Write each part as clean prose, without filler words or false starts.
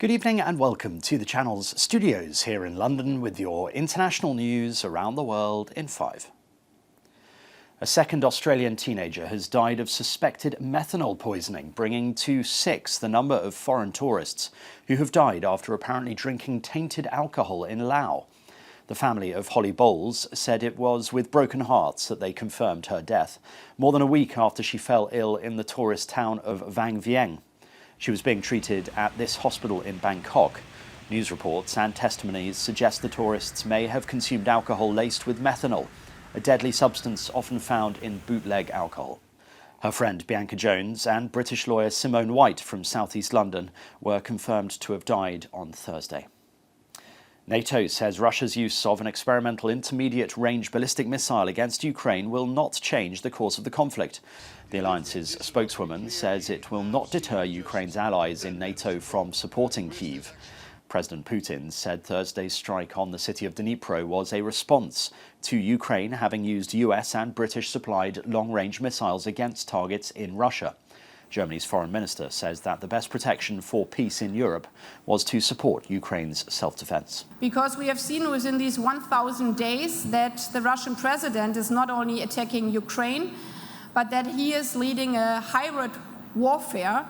Good evening and welcome to the channel's studios here in London with your international news around the world in 5. A second Australian teenager has died of suspected methanol poisoning, bringing to 6 the number of foreign tourists who have died after apparently drinking tainted alcohol in Laos. The family of Holly Bowles said it was with broken hearts that they confirmed her death, more than a week after she fell ill in the tourist town of Vang Vieng. She was being treated at this hospital in Bangkok. News reports and testimonies suggest the tourists may have consumed alcohol laced with methanol, a deadly substance often found in bootleg alcohol. Her friend Bianca Jones and British lawyer Simone White from South East London were confirmed to have died on Thursday. NATO says Russia's use of an experimental intermediate-range ballistic missile against Ukraine will not change the course of the conflict. The alliance's spokeswoman says it will not deter Ukraine's allies in NATO from supporting Kyiv. President Putin said Thursday's strike on the city of Dnipro was a response to Ukraine having used US and British-supplied long-range missiles against targets in Russia. Germany's foreign minister says that the best protection for peace in Europe was to support Ukraine's self-defense. Because we have seen within these 1,000 days that the Russian president is not only attacking Ukraine, but that he is leading a hybrid warfare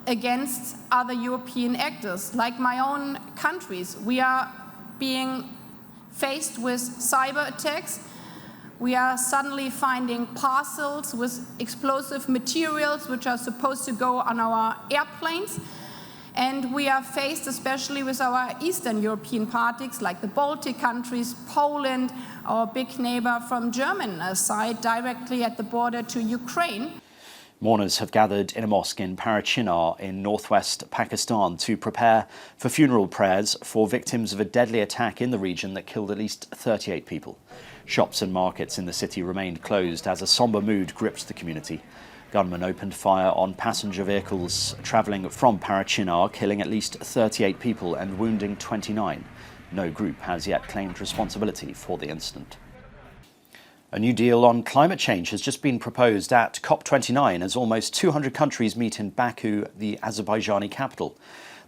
against other European actors, like my own countries. We are being faced with cyber attacks. We are suddenly finding parcels with explosive materials which are supposed to go on our airplanes. And we are faced especially with our Eastern European partners like the Baltic countries, Poland, our big neighbor from German side, directly at the border to Ukraine. Mourners have gathered in a mosque in Parachinar in northwest Pakistan to prepare for funeral prayers for victims of a deadly attack in the region that killed at least 38 people. Shops and markets in the city remained closed as a somber mood gripped the community. Gunmen opened fire on passenger vehicles travelling from Parachinar, killing at least 38 people and wounding 29. No group has yet claimed responsibility for the incident. A new deal on climate change has just been proposed at COP29 as almost 200 countries meet in Baku, the Azerbaijani capital.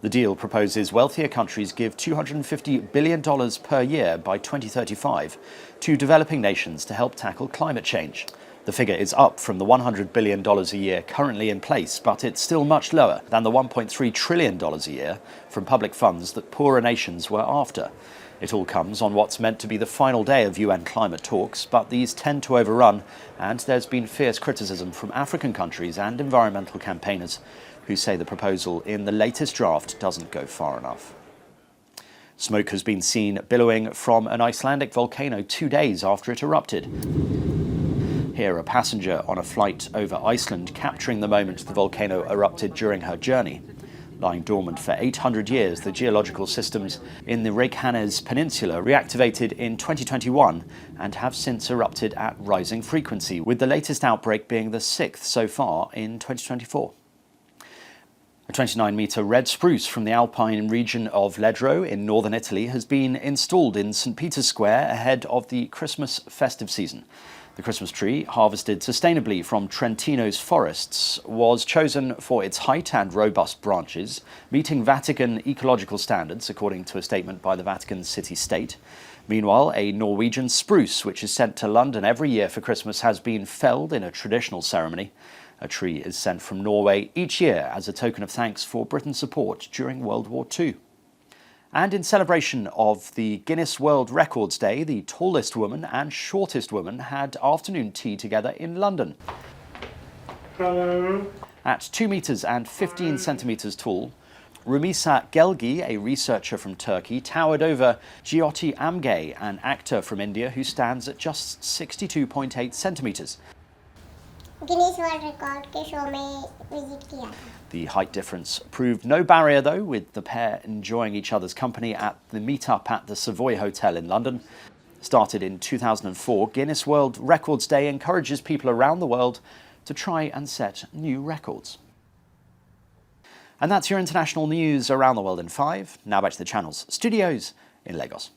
The deal proposes wealthier countries give $250 billion per year by 2035 to developing nations to help tackle climate change. The figure is up from the $100 billion a year currently in place, but it's still much lower than the $1.3 trillion a year from public funds that poorer nations were after. It all comes on what's meant to be the final day of UN climate talks, but these tend to overrun, and there's been fierce criticism from African countries and environmental campaigners who say the proposal in the latest draft doesn't go far enough. Smoke has been seen billowing from an Icelandic volcano 2 days after it erupted. Here, a passenger on a flight over Iceland capturing the moment the volcano erupted during her journey. Lying dormant for 800 years, the geological systems in the Reykjanes Peninsula reactivated in 2021 and have since erupted at rising frequency, with the latest outbreak being the 6th so far in 2024. A 29-metre red spruce from the Alpine region of Ledro in northern Italy has been installed in St. Peter's Square ahead of the Christmas festive season. The Christmas tree, harvested sustainably from Trentino's forests, was chosen for its height and robust branches, meeting Vatican ecological standards, according to a statement by the Vatican city-state. Meanwhile, a Norwegian spruce, which is sent to London every year for Christmas, has been felled in a traditional ceremony. A tree is sent from Norway each year as a token of thanks for Britain's support during World War II. And in celebration of the Guinness World Records Day, the tallest woman and shortest woman had afternoon tea together in London. Hello. At 2 metres and 15 centimetres tall, Rumisa Gelgi, a researcher from Turkey, towered over Jyoti Amge, an actor from India who stands at just 62.8 centimetres. Guinness world record के show में visit किया था. The height difference proved no barrier, though, with the pair enjoying each other's company at the meet-up at the Savoy Hotel in London. Started in 2004, Guinness World Records Day encourages people around the world to try and set new records. And that's your international news around the world in 5. Now back to the channel's studios in Lagos.